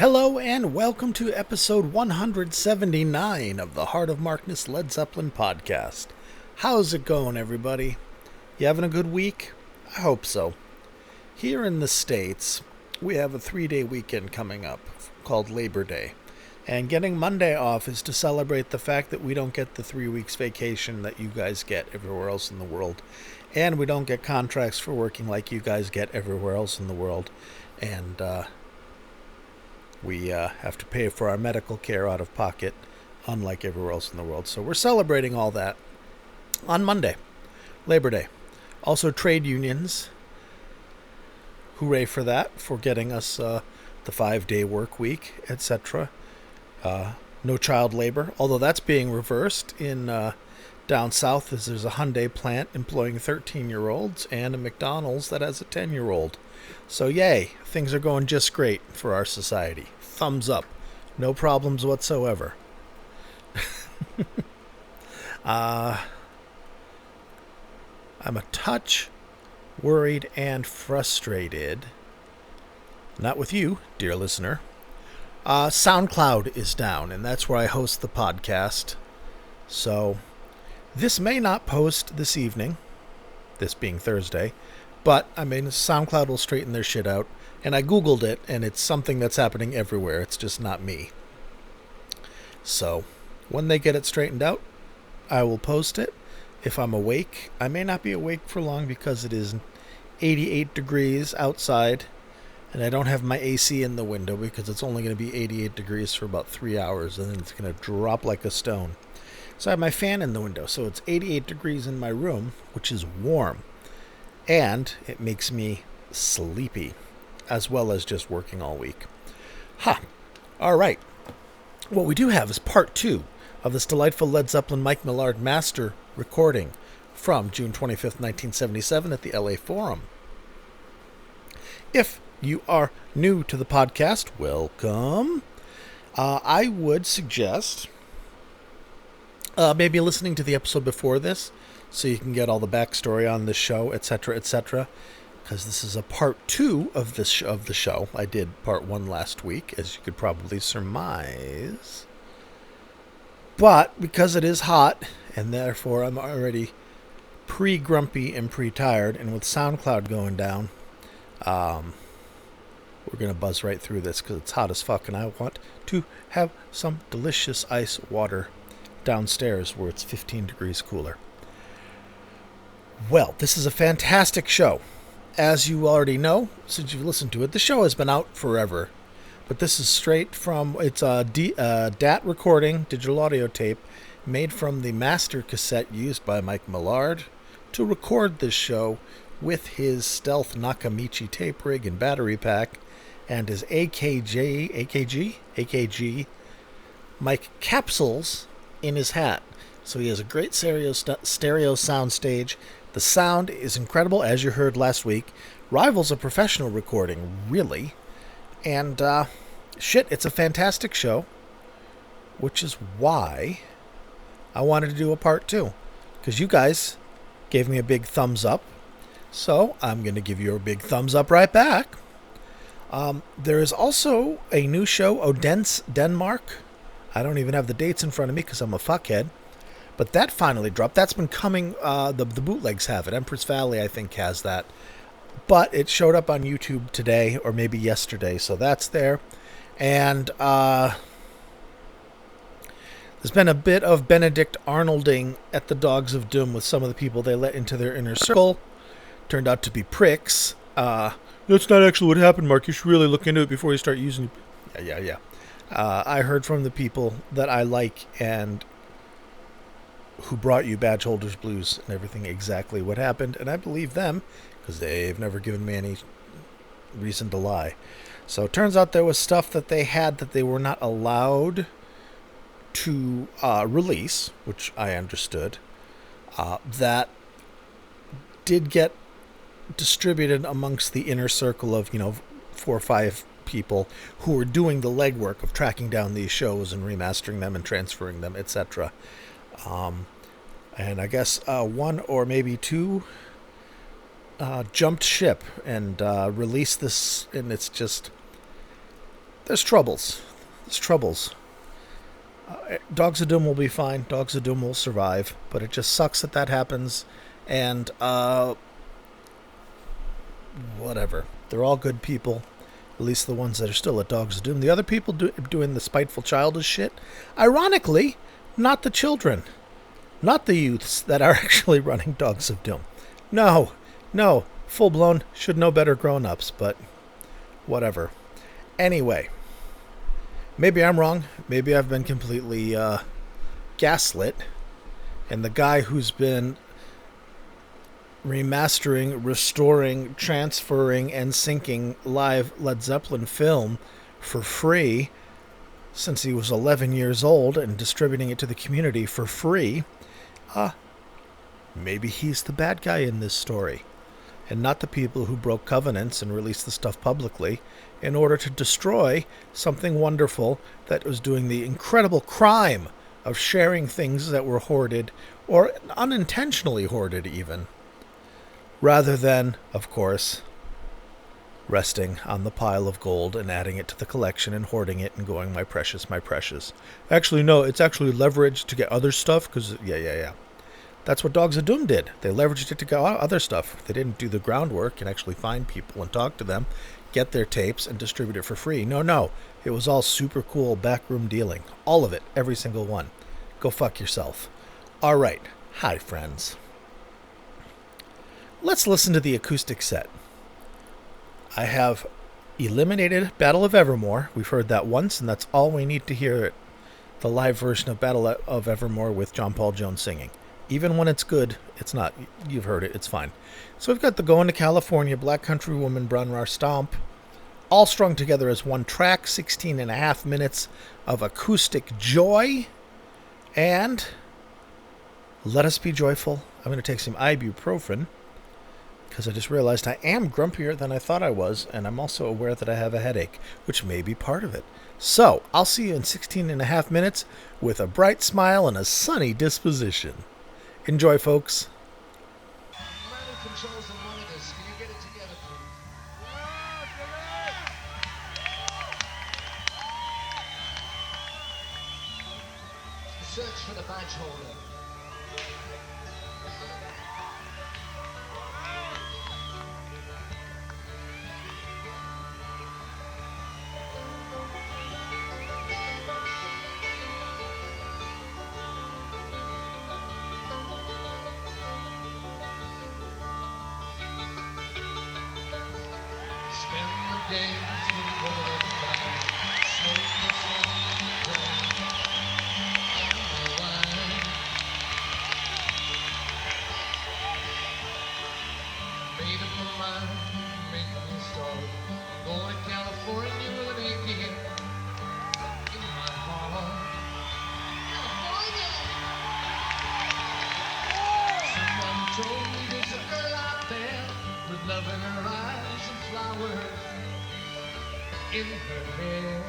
Hello and welcome to episode 179 of the Heart of Markness Led Zeppelin podcast. How's it going, everybody? You having a good week? I hope so. Here in the States, we have a 3-day weekend coming up called Labor Day. And getting Monday off is to celebrate the fact that we don't get the 3 weeks vacation that you guys get everywhere else in the world. And we don't get contracts for working like you guys get everywhere else in the world. And, we have to pay for our medical care out of pocket, unlike everywhere else in the world. So we're celebrating all that on Monday, Labor Day. Also, trade unions, hooray for that, for getting us the 5-day work week, etc. No child labor, although that's being reversed in down south, as there's a Hyundai plant employing 13-year-olds and a McDonald's that has a 10-year-old. So yay, things are going just great for our society. Thumbs up. No problems whatsoever. I'm a touch worried and frustrated. Not with you, dear listener. SoundCloud is down, and that's where I host the podcast. So this may not post this evening, this being Thursday, but, I mean, SoundCloud will straighten their shit out. And I Googled it, and it's something that's happening everywhere. It's just not me. So, when they get it straightened out, I will post it. If I'm awake, I may not be awake for long because it is 88 degrees outside. And I don't have my AC in the window because it's only going to be 88 degrees for about 3 hours. And then it's going to drop like a stone. So I have my fan in the window. So it's 88 degrees in my room, which is warm. And it makes me sleepy, as well as just working all week. All right. What we do have is part 2 of this delightful Led Zeppelin Mike Millard Master recording from June 25th, 1977 at the LA Forum. If you are new to the podcast, welcome. I would suggest maybe listening to the episode before this, so you can get all the backstory on the show, etc., etc., because this is a part 2 of the show. I did part 1 last week, as you could probably surmise. But because it is hot, and therefore I'm already pre-grumpy and pre-tired, and with SoundCloud going down, we're going to buzz right through this because it's hot as fuck, and I want to have some delicious ice water downstairs where it's 15 degrees cooler. Well, this is a fantastic show. As you already know, since you've listened to it, the show has been out forever. But this is straight from, it's a DAT recording, digital audio tape, made from the master cassette used by Mike Millard to record this show with his stealth Nakamichi tape rig and battery pack and his AKG mic capsules in his hat. So he has a great stereo sound stage. The sound is incredible, as you heard last week. Rivals a professional recording, really. And, it's a fantastic show. Which is why I wanted to do a part 2. Because you guys gave me a big thumbs up. So, I'm going to give you a big thumbs up right back. There is also a new show, Odense, Denmark. I don't even have the dates in front of me because I'm a fuckhead. But that finally dropped. That's been coming. The bootlegs have it. Empress Valley, I think, has that. But it showed up on YouTube today or maybe yesterday. So that's there. And there's been a bit of Benedict Arnolding at the Dogs of Doom with some of the people they let into their inner circle. Turned out to be pricks. That's not actually what happened, Mark. You should really look into it before you start using it. Yeah. I heard from the people that I like and who brought you Badge Holders Blues and everything exactly what happened, and I believe them because they've never given me any reason to lie. So it turns out there was stuff that they had that they were not allowed to release, which I understood, that did get distributed amongst the inner circle of 4 or 5 people who were doing the legwork of tracking down these shows and remastering them and transferring them, etc. And I guess 1 or maybe 2 jumped ship and released this, and it's just there's troubles. There's troubles. Dogs of Doom will be fine. Dogs of Doom will survive. But it just sucks that happens. And, whatever. They're all good people. At least the ones that are still at Dogs of Doom. The other people doing the spiteful childish shit, ironically, not the children. Not the youths that are actually running Dogs of Doom. No. Full-blown, should know better grown-ups, but whatever. Anyway, maybe I'm wrong. Maybe I've been completely gaslit. And the guy who's been remastering, restoring, transferring, and syncing live Led Zeppelin film for free since he was 11 years old and distributing it to the community for free, maybe he's the bad guy in this story, and not the people who broke covenants and released the stuff publicly in order to destroy something wonderful that was doing the incredible crime of sharing things that were hoarded or unintentionally hoarded even, rather than, of course, resting on the pile of gold and adding it to the collection and hoarding it and going, my precious, my precious. Actually, no, it's actually leveraged to get other stuff, because, yeah. That's what Dogs of Doom did. They leveraged it to get other stuff. They didn't do the groundwork and actually find people and talk to them, get their tapes, and distribute it for free. No. It was all super cool backroom dealing. All of it. Every single one. Go fuck yourself. All right. Hi, friends. Let's listen to the acoustic set. I have eliminated Battle of Evermore. We've heard that once, and that's all we need to hear it. The live version of Battle of Evermore with John Paul Jones singing. Even when it's good, it's not. You've heard it. It's fine. So we've got the Going to California, Black Country Woman, Brown Rar Stomp, all strung together as one track, 16 and a half minutes of acoustic joy. And let us be joyful. I'm going to take some ibuprofen, because I just realized I am grumpier than I thought I was, and I'm also aware that I have a headache, which may be part of it. So, I'll see you in 16 and a half minutes with a bright smile and a sunny disposition. Enjoy, folks. Search for the badge holder. In her hair,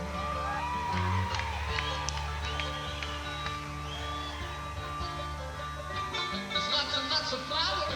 there's lots and lots of flowers.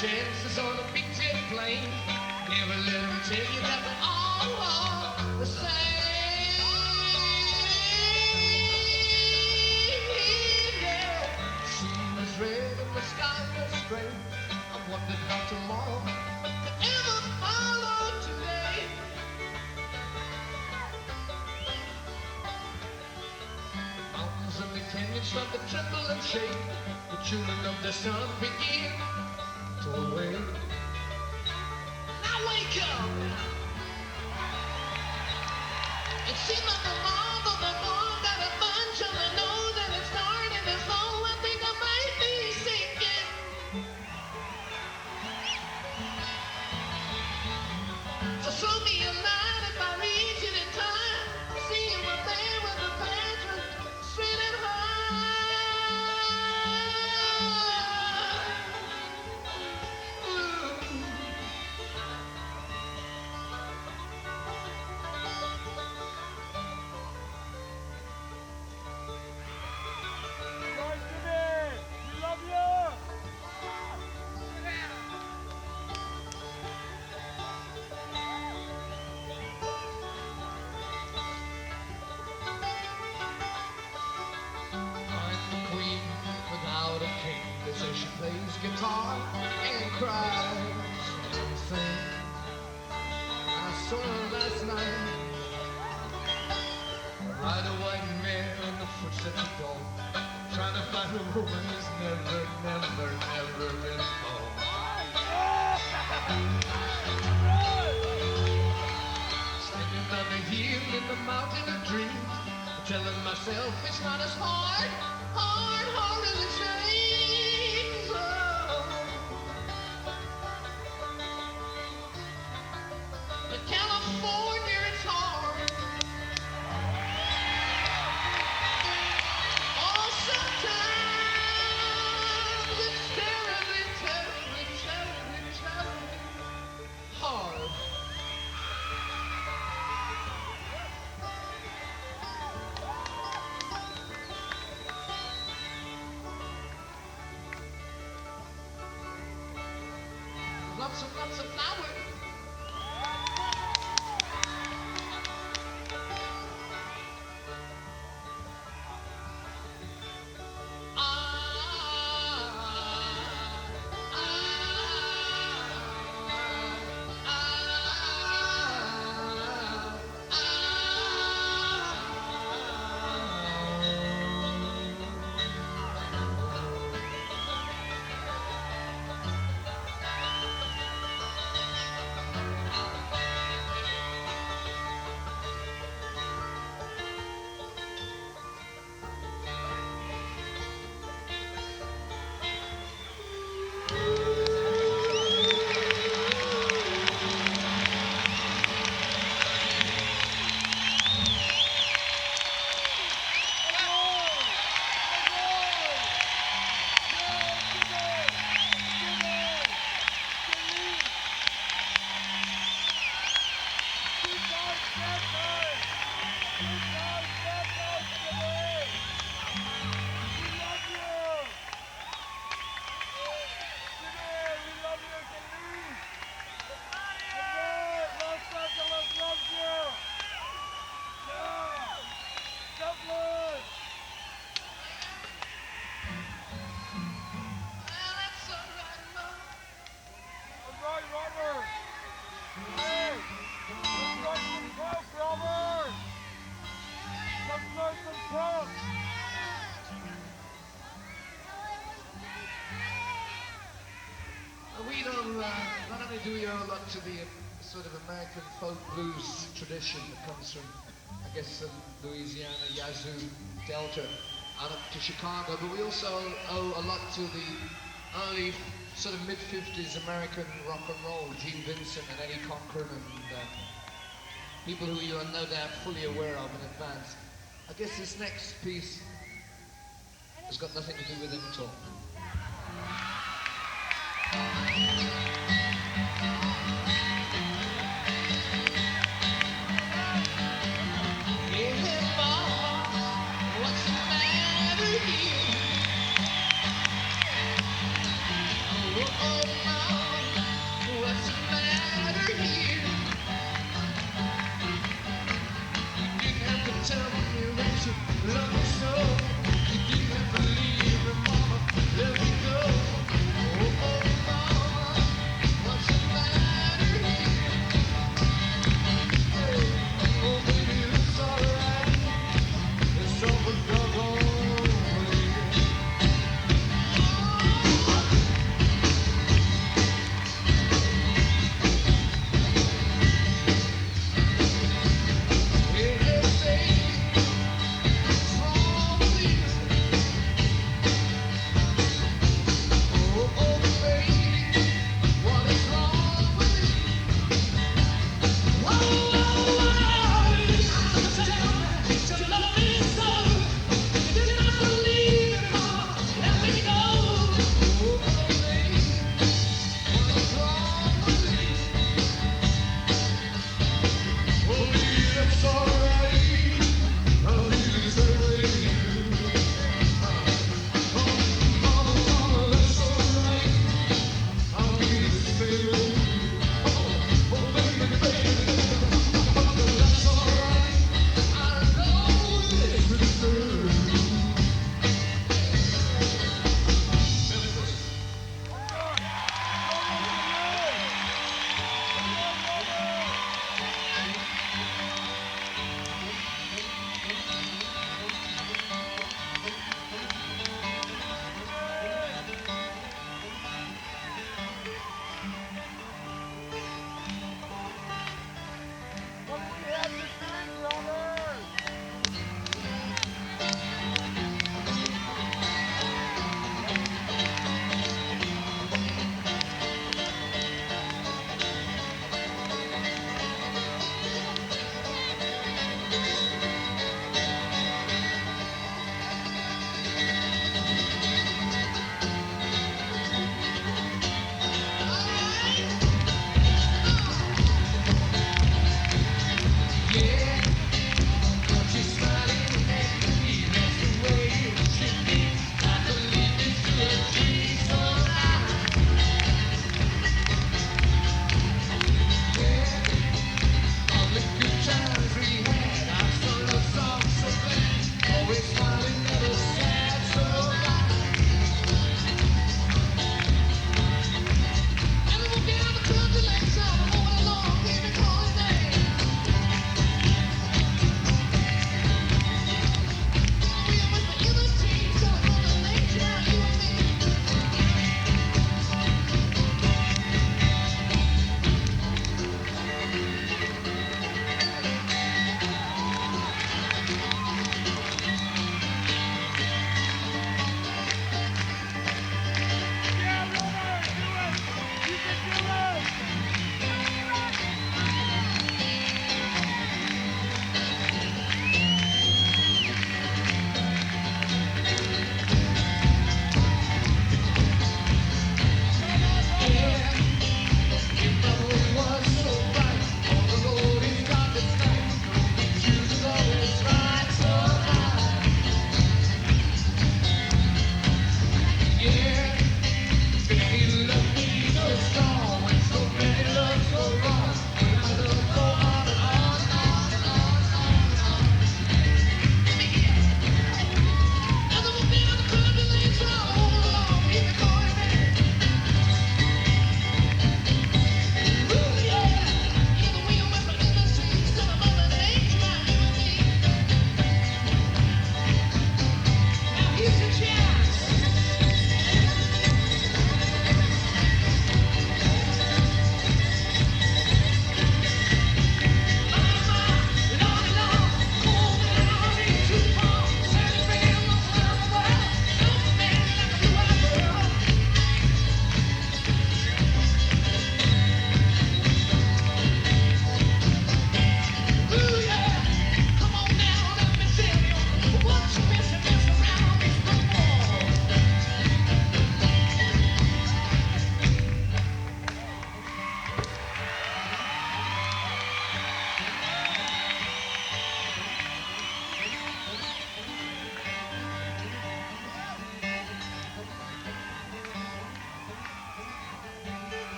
Chances on a big jet plane. Never let them tell you that we're all the same. Yeah. She was red and the sky was gray. I wondered how tomorrow could ever follow today. Mountains and the canyons start to tremble and shake. The children of the sun begin away. Now wake up! It seems like the mob of the mob got a bunch of the nose and it's starting to slow. I think I might be sinking. So show me a light if I reach it in time. See you up there with the pageant. cries, sing. I saw her last night. Ride a white mare on the footsteps of dawn, trying to find a woman who's never, never, never been home. Standing on the hill in the mountain of dreams, telling myself it's not as hard, hard as it seems. But California, it's hard. Oh, sometimes it's terribly, terribly, terribly, terribly hard. Lots of flowers. We don't, not only do we owe a lot to the sort of American folk blues tradition that comes from, I guess, Louisiana, Yazoo, Delta, out up to Chicago, but we also owe a lot to the early sort of mid-50s American rock and roll, Gene Vincent and Eddie Cochran, and people who you are no doubt fully aware of in advance. I guess this next piece has got nothing to do with them at all.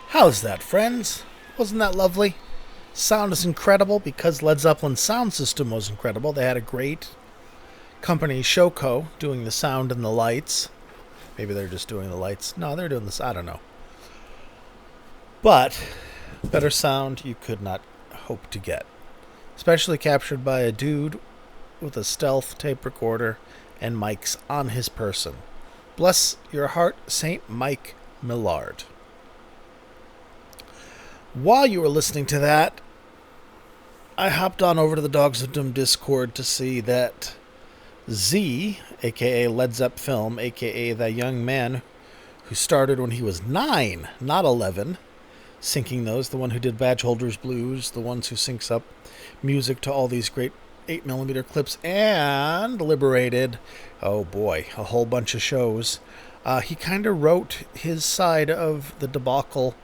How's that, friends? Wasn't that lovely? Sound is incredible because Led Zeppelin's sound system was incredible. They had a great company, Showco, doing the sound and the lights. Maybe they're just doing the lights. No, they're doing this. I don't know. But better sound you could not hope to get. Especially captured by a dude with a stealth tape recorder and mics on his person. Bless your heart, Saint Mike Millard. While you were listening to that, I hopped on over to the Dogs of Doom Discord to see that Z, a.k.a. Led Zepp Film, a.k.a. that young man who started when he was 9, not 11, syncing those, the one who did Badge Holders Blues, the ones who syncs up music to all these great 8mm clips, and liberated, oh boy, a whole bunch of shows. He kind of wrote his side of the debacle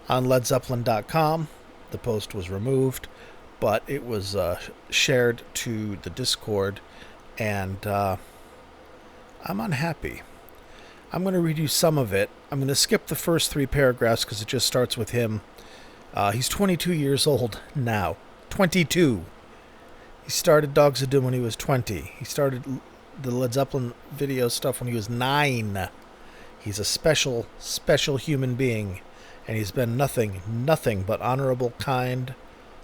on LedZeppelin.com. The post was removed, but it was shared to the Discord, and I'm unhappy. I'm going to read you some of it. I'm going to skip the first 3 paragraphs because it just starts with him. He's 22 years old now. 22. He started Dogs of Doom when he was 20. He started the Led Zeppelin video stuff when he was 9. He's a special, special human being. And he's been nothing but honorable, kind,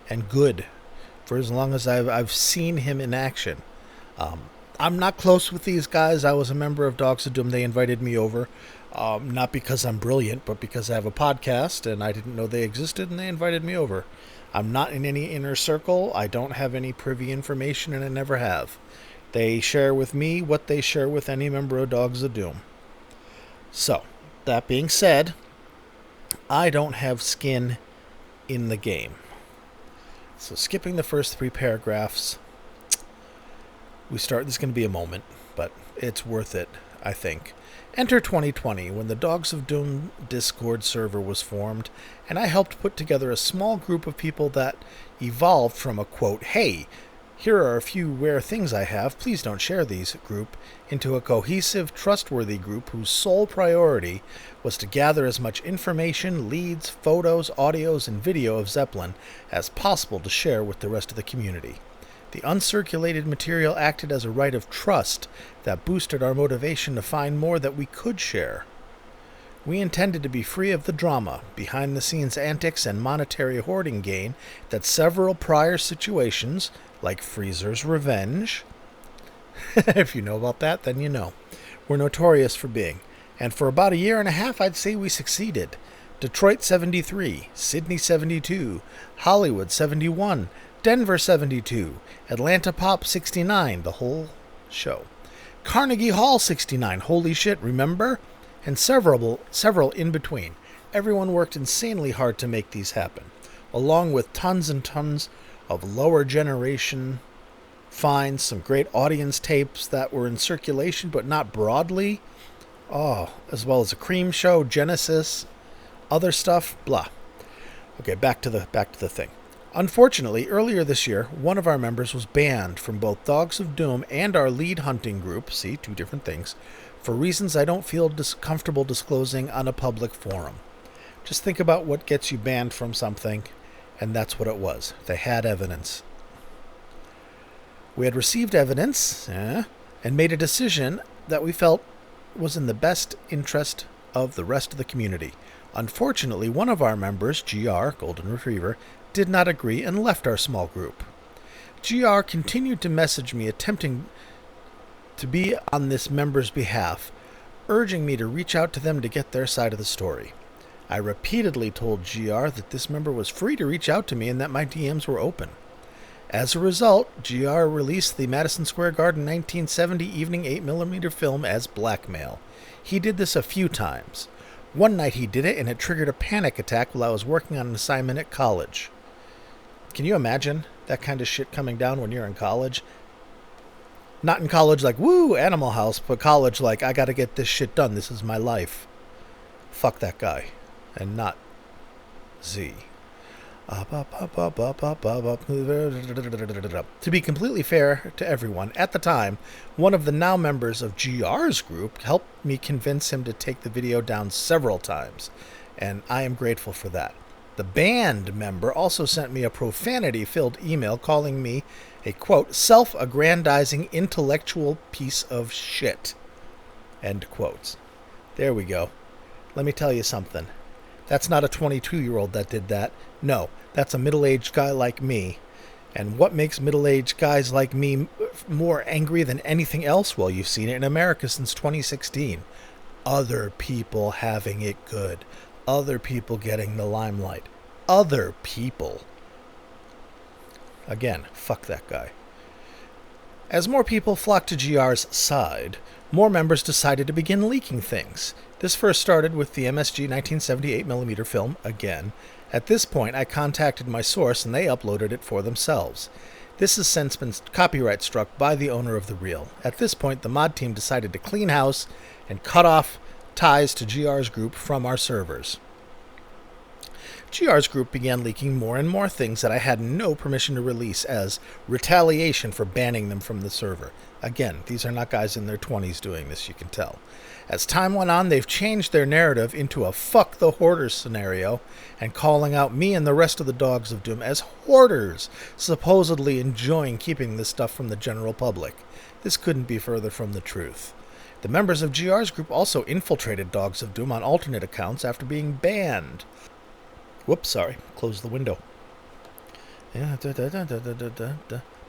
and good for as long as I've seen him in action. I'm not close with these guys. I was a member of Dogs of Doom. They invited me over, not because I'm brilliant, but because I have a podcast, and I didn't know they existed, and they invited me over. I'm not in any inner circle. I don't have any privy information, and I never have. They share with me what they share with any member of Dogs of Doom. So, that being said, I don't have skin in the game. So skipping the first 3 paragraphs, this is going to be a moment, but it's worth it, I think. Enter 2020, when the Dogs of Doom Discord server was formed, and I helped put together a small group of people that evolved from a, quote, "Hey, here are a few rare things I have, please don't share these," group, into a cohesive, trustworthy group whose sole priority was to gather as much information, leads, photos, audios, and video of Zeppelin as possible to share with the rest of the community. The uncirculated material acted as a right of trust that boosted our motivation to find more that we could share. We intended to be free of the drama, behind-the-scenes antics, and monetary hoarding gain that several prior situations, like Freezer's Revenge, if you know about that, then you know, were notorious for being. And for about a year and a half, I'd say we succeeded. Detroit 73, Sydney 72, Hollywood 71, Denver 72, Atlanta Pop 69, the whole show. Carnegie Hall 69, holy shit, remember? And several in between. Everyone worked insanely hard to make these happen, along with tons and tons of lower generation finds, some great audience tapes that were in circulation but not broadly, as well as a Cream Show, Genesis, other stuff, blah. Okay, back to the thing. Unfortunately, earlier this year, one of our members was banned from both Dogs of Doom and our lead hunting group, see, 2 different things, for reasons I don't feel comfortable disclosing on a public forum. Just think about what gets you banned from something, and that's what it was. They had evidence. We had received evidence and made a decision that we felt was in the best interest of the rest of the community. Unfortunately, one of our members, GR, Golden Retriever, did not agree and left our small group. GR continued to message me, attempting to be on this member's behalf, urging me to reach out to them to get their side of the story. I repeatedly told GR that this member was free to reach out to me and that my DMs were open. As a result, GR released the Madison Square Garden 1970 evening 8mm film as blackmail. He did this a few times. One night he did it, and it triggered a panic attack while I was working on an assignment at college. Can you imagine that kind of shit coming down when you're in college? Not in college like, woo, Animal House, but college like, I gotta get this shit done. This is my life. Fuck that guy. And not Z. To be completely fair to everyone, at the time, one of the now members of GR's group helped me convince him to take the video down several times. and I am grateful for that. The band member also sent me a profanity-filled email calling me a, quote, self-aggrandizing intellectual piece of shit, end quotes. There we go. Let me tell you something. That's not a 22-year-old that did that. No, that's a middle-aged guy like me. And what makes middle-aged guys like me more angry than anything else? Well, you've seen it in America since 2016. Other people having it good. Other people getting the limelight. Other people. Again, fuck that guy. As more people flocked to GR's side, more members decided to begin leaking things. This first started with the MSG 1978mm film, again. At this point, I contacted my source and they uploaded it for themselves. This has since been copyright struck by the owner of the reel. At this point, the mod team decided to clean house and cut off ties to GR's group from our servers. GR's group began leaking more and more things that I had no permission to release as retaliation for banning them from the server. Again, these are not guys in their 20s doing this, you can tell. As time went on, they've changed their narrative into a fuck the hoarders scenario and calling out me and the rest of the Dogs of Doom as hoarders, supposedly enjoying keeping this stuff from the general public. This couldn't be further from the truth. The members of GR's group also infiltrated Dogs of Doom on alternate accounts after being banned. Whoops, sorry. Close the window.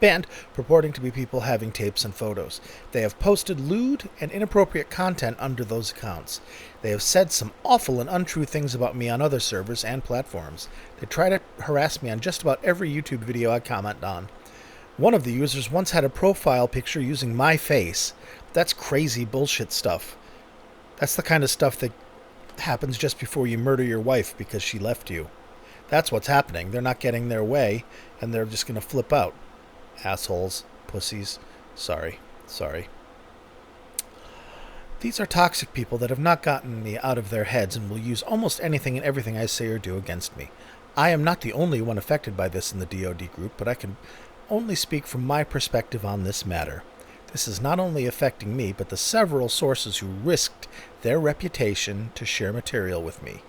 Banned, purporting to be people having tapes and photos. They have posted lewd and inappropriate content under those accounts. They have said some awful and untrue things about me on other servers and platforms. They try to harass me on just about every YouTube video I comment on. One of the users once had a profile picture using my face. That's crazy bullshit stuff. That's the kind of stuff that happens just before you murder your wife because she left you. That's what's happening. They're not getting their way, and they're just going to flip out. Assholes. Pussies. Sorry. These are toxic people that have not gotten me out of their heads and will use almost anything and everything I say or do against me. I am not the only one affected by this in the DoD group, but I can only speak from my perspective on this matter. This is not only affecting me, but the several sources who risked their reputation to share material with me.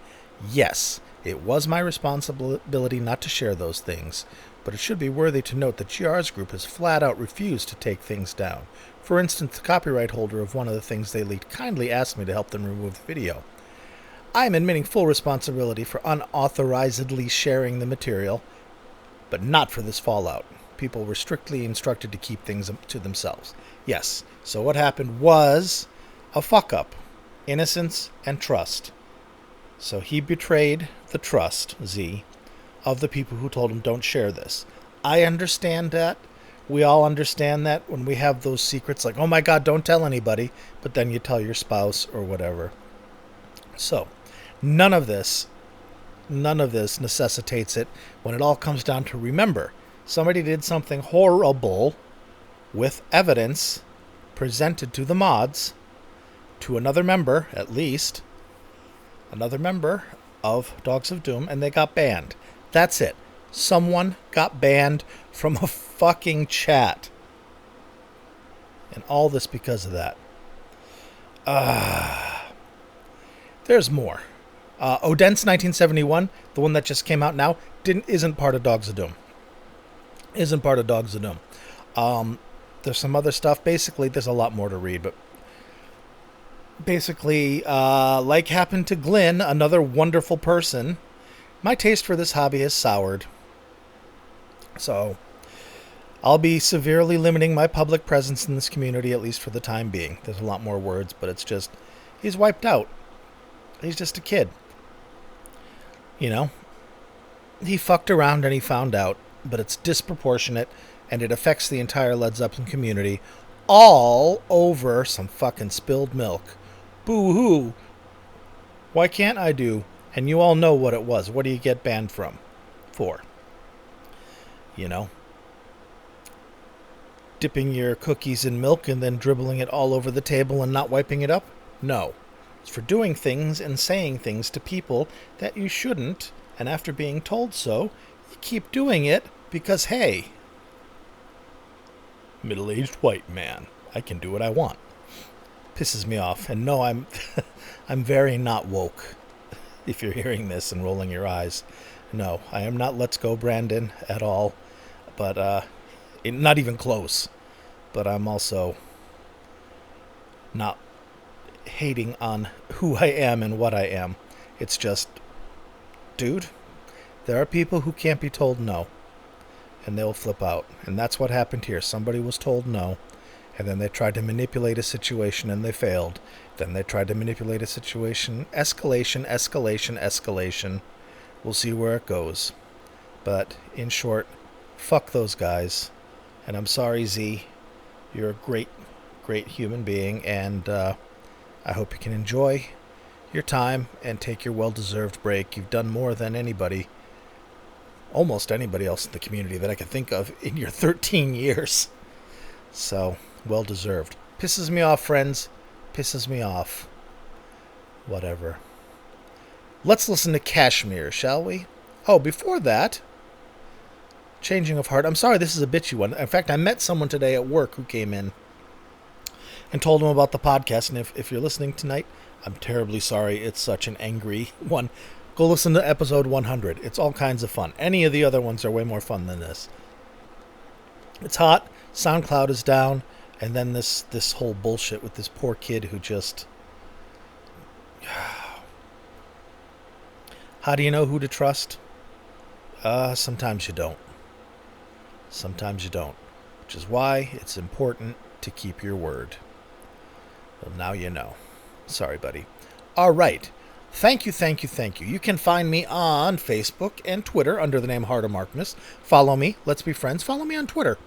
Yes, it was my responsibility not to share those things, but it should be worthy to note that GR's group has flat out refused to take things down. For instance, the copyright holder of one of the things they leaked kindly asked me to help them remove the video. I am admitting full responsibility for unauthorizedly sharing the material, but not for this fallout. People were strictly instructed to keep things to themselves. Yes, so what happened was a fuck-up. Innocence and trust. So he betrayed the trust, Z, of the people who told him don't share this. I understand that. We all understand that when we have those secrets like, oh my God, don't tell anybody, but then you tell your spouse or whatever. So, none of this necessitates it when it all comes down to remember, somebody did something horrible with evidence presented to the mods, to another member, at least, another member of Dogs of Doom, and they got banned. That's it. Someone got banned from a fucking chat. And all this because of that. There's more. Odense 1971, the one that just came out now, isn't part of Dogs of Doom. Isn't part of Dogs of Doom. There's some other stuff. Basically, there's a lot more to read, but basically, like happened to Glyn, another wonderful person, my taste for this hobby has soured. So, I'll be severely limiting my public presence in this community, at least for the time being. There's a lot more words, but it's just, he's wiped out. He's just a kid. You know? He fucked around and he found out, but it's disproportionate, and it affects the entire Led Zeppelin community, all over some fucking spilled milk. Boo-hoo. Why can't I do? And you all know what it was. What do you get banned from? For? You know? Dipping your cookies in milk and then dribbling it all over the table and not wiping it up? No. It's for doing things and saying things to people that you shouldn't, and after being told so, you keep doing it because, hey, middle-aged white man, I can do what I want. Pisses me off. And no, I'm I'm very not woke. if you're hearing this and rolling your eyes. No, I am not Let's Go Brandon at all, but not even close. But I'm also not hating on who I am and what I am. It's just, dude, there are people who can't be told no, and they'll flip out. And that's what happened here. Somebody was told no, and then they tried to manipulate a situation and they failed. Then they tried to manipulate a situation. Escalation. We'll see where it goes. But in short, fuck those guys. And I'm sorry, Z. You're a great, great human being, and I hope you can enjoy your time and take your well-deserved break. You've done more than anybody, almost anybody else in the community that I can think of in your 13 years. So, well-deserved. Pisses me off, friends. Pisses me off. Whatever. Let's listen to Kashmir, shall we? Oh, before that, changing of heart. I'm sorry, this is a bitchy one. In fact, I met someone today at work who came in and told him about the podcast. And if you're listening tonight, I'm terribly sorry. It's such an angry one. Go listen to episode 100. It's all kinds of fun. Any of the other ones are way more fun than this. It's hot. SoundCloud is down. And then this whole bullshit with this poor kid who just... How do you know who to trust? Sometimes you don't. Sometimes you don't. Which is why it's important to keep your word. Well, now you know. Sorry, buddy. All right. Thank you. You can find me on Facebook and Twitter under the name Heart of Markness. Follow me. Let's be friends. Follow me on Twitter.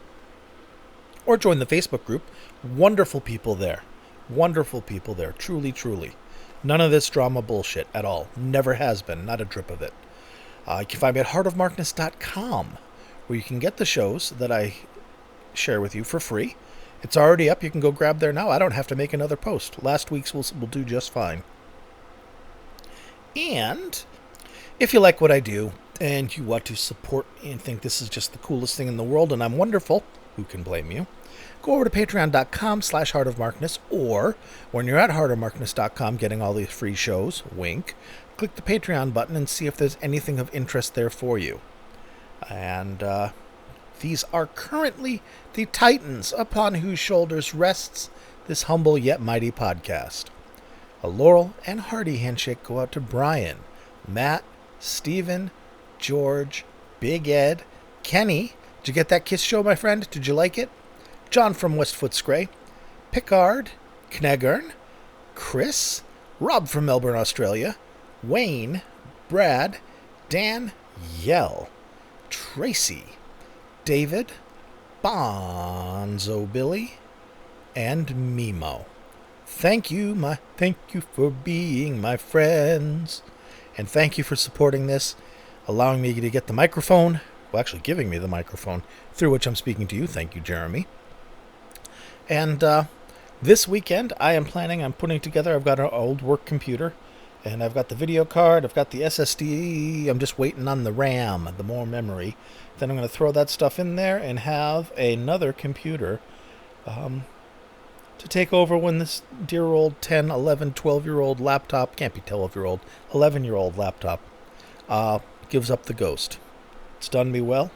Or join the Facebook group. Wonderful people there. Truly. None of this drama bullshit at all. Never has been. Not a drip of it. You can find me at heartofmarkness.com, where you can get the shows that I share with you for free. It's already up. You can go grab there now. I don't have to make another post. Last week's will do just fine. And if you like what I do and you want to support me and think this is just the coolest thing in the world and I'm wonderful, who can blame you? Go over to patreon.com/heartofmarkness, or when you're at heartofmarkness.com getting all these free shows, wink, click the Patreon button and see if there's anything of interest there for you. And these are currently the titans upon whose shoulders rests this humble yet mighty podcast. A laurel and hearty handshake go out to Brian, Matt, Stephen, George, Big Ed, Kenny. Did you get that kiss show, my friend? Did you like it? John from West Footscray, Picard, Knegern, Chris, Rob from Melbourne, Australia, Wayne, Brad, Dan, Yell, Tracy, David, Bonzo Billy, and Mimo. Thank you for being my friends. And thank you for supporting this, allowing me to get the microphone, well, actually giving me the microphone through which I'm speaking to you. Thank you, Jeremy. And this weekend, I'm putting together, I've got an old work computer, and I've got the video card, I've got the SSD, I'm just waiting on the RAM, the more memory. Then I'm going to throw that stuff in there and have another computer to take over when this dear old 10, 11, 12-year-old laptop, can't be 12-year-old, 11-year-old laptop, gives up the ghost. It's done me well,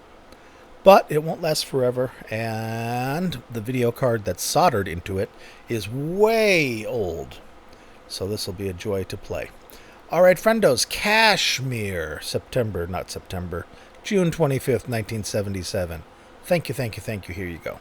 but it won't last forever, and the video card that's soldered into it is way old, so this will be a joy to play. All right, friendos, Kashmir, June 25th, 1977. Thank you. Here you go.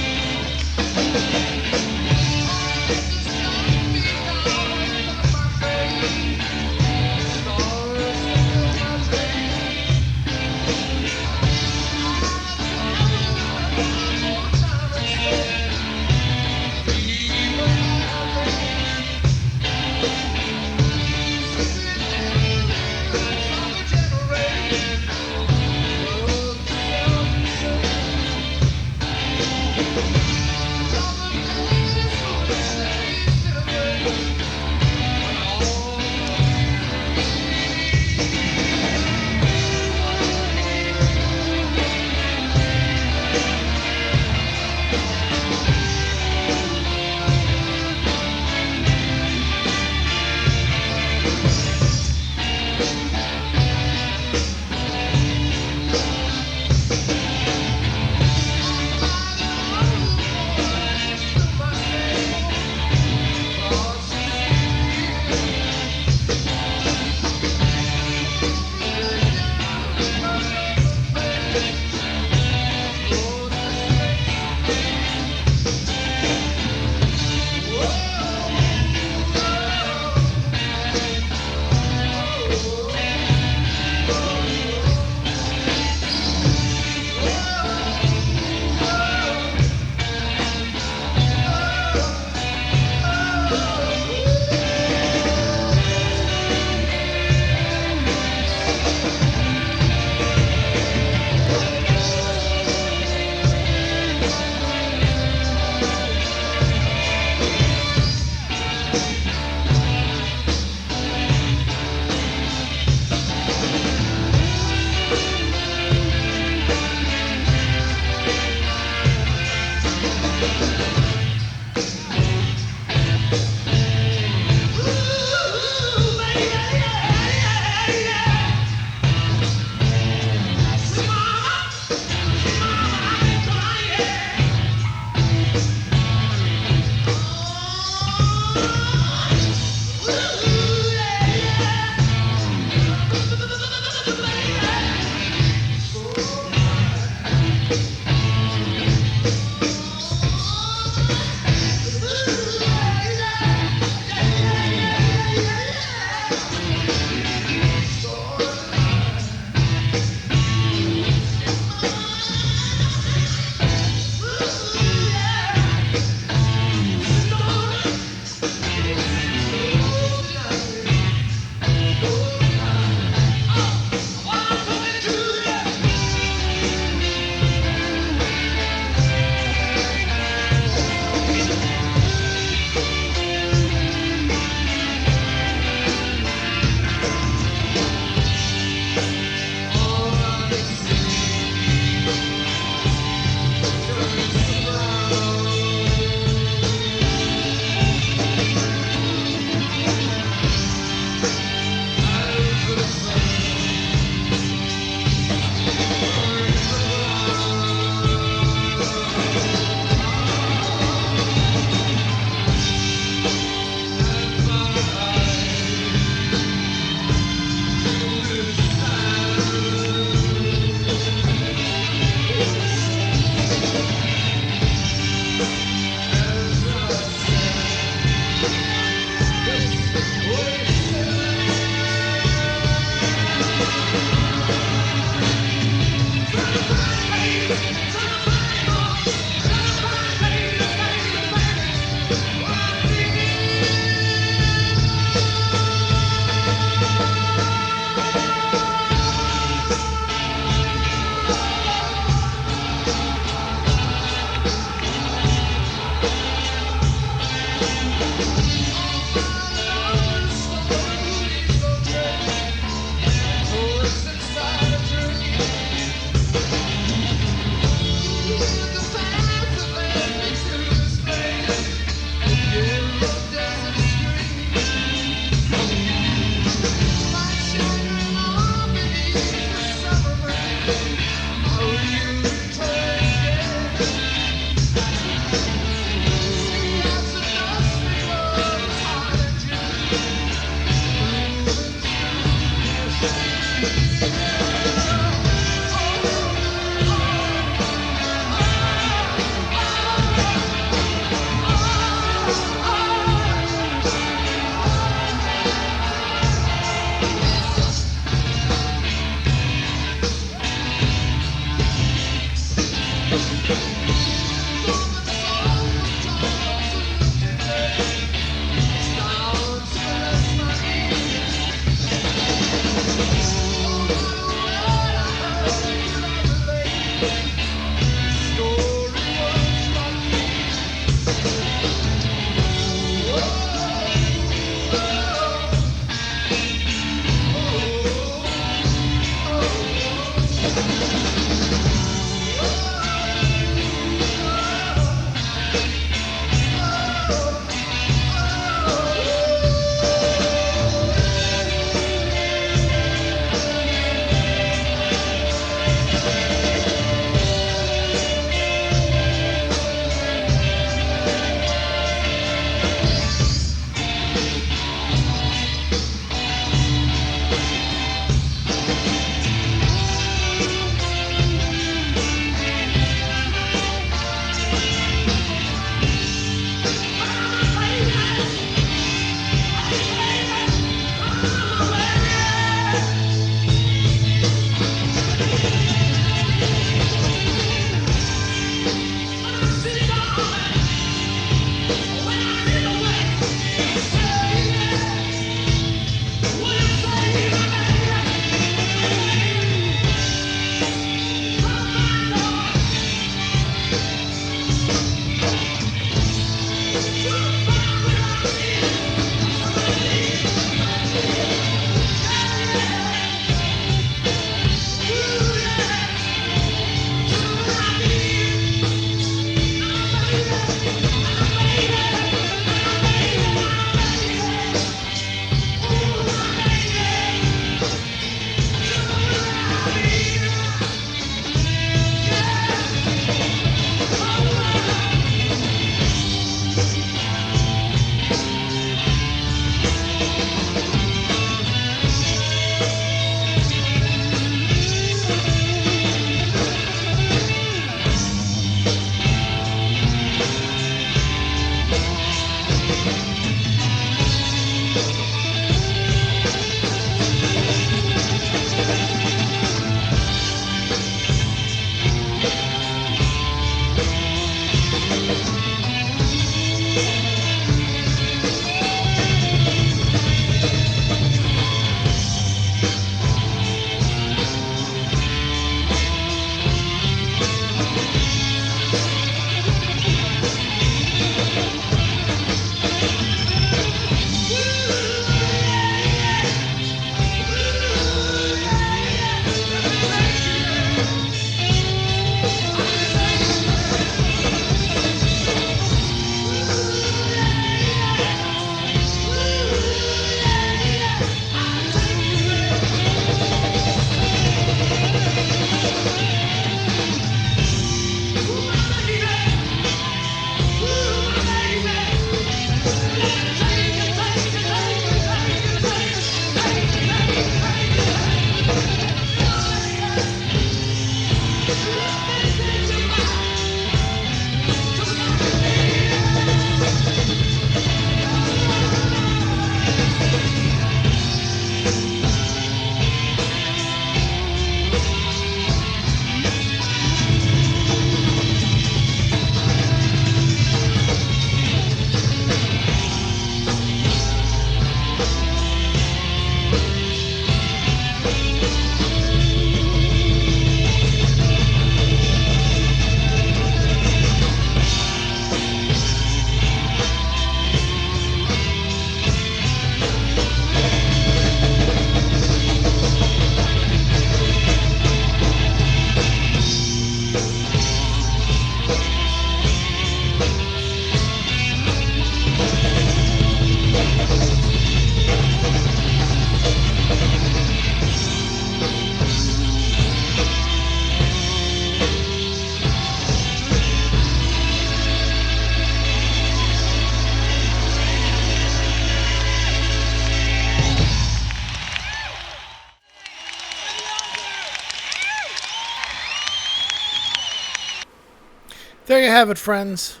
there you have it, friends.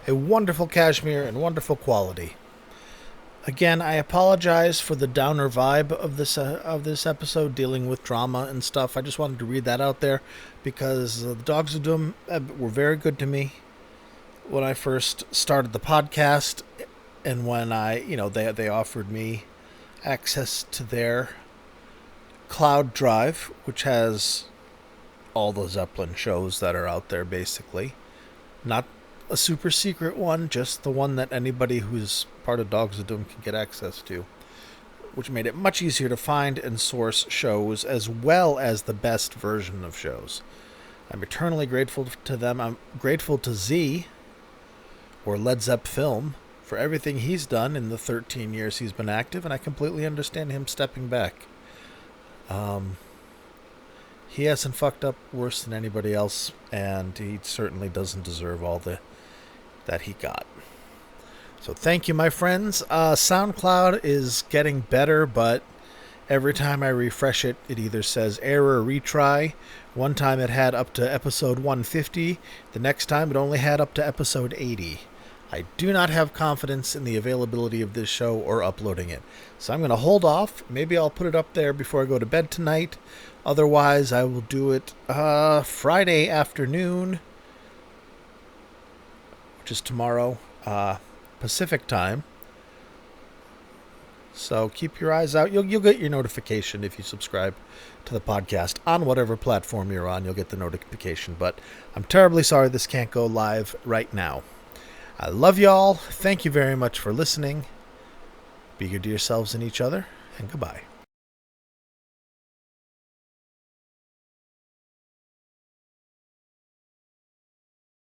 A wonderful Kashmir and wonderful quality. Again, I apologize for the downer vibe of this episode, dealing with drama and stuff. I just wanted to read that out there because the Dogs of Doom were very good to me when I first started the podcast, and when they offered me access to their cloud drive, which has all the Zeppelin shows that are out there, basically. Not a super secret one, just the one that anybody who's part of Dogs of Doom can get access to, which made it much easier to find and source shows as well as the best version of shows. I'm eternally grateful to them. I'm grateful to Z, or Led Zepp Film, for everything he's done in the 13 years he's been active, and I completely understand him stepping back. He hasn't fucked up worse than anybody else, and he certainly doesn't deserve all that he got. So thank you, my friends. SoundCloud is getting better, but every time I refresh it, it either says error, retry. One time it had up to episode 150. The next time it only had up to episode 80. I do not have confidence in the availability of this show or uploading it. So I'm going to hold off. Maybe I'll put it up there before I go to bed tonight. Otherwise, I will do it Friday afternoon, which is tomorrow, Pacific time. So keep your eyes out. You'll get your notification if you subscribe to the podcast on whatever platform you're on. You'll get the notification. But I'm terribly sorry this can't go live right now. I love y'all. Thank you very much for listening. Be good to yourselves and each other, and goodbye.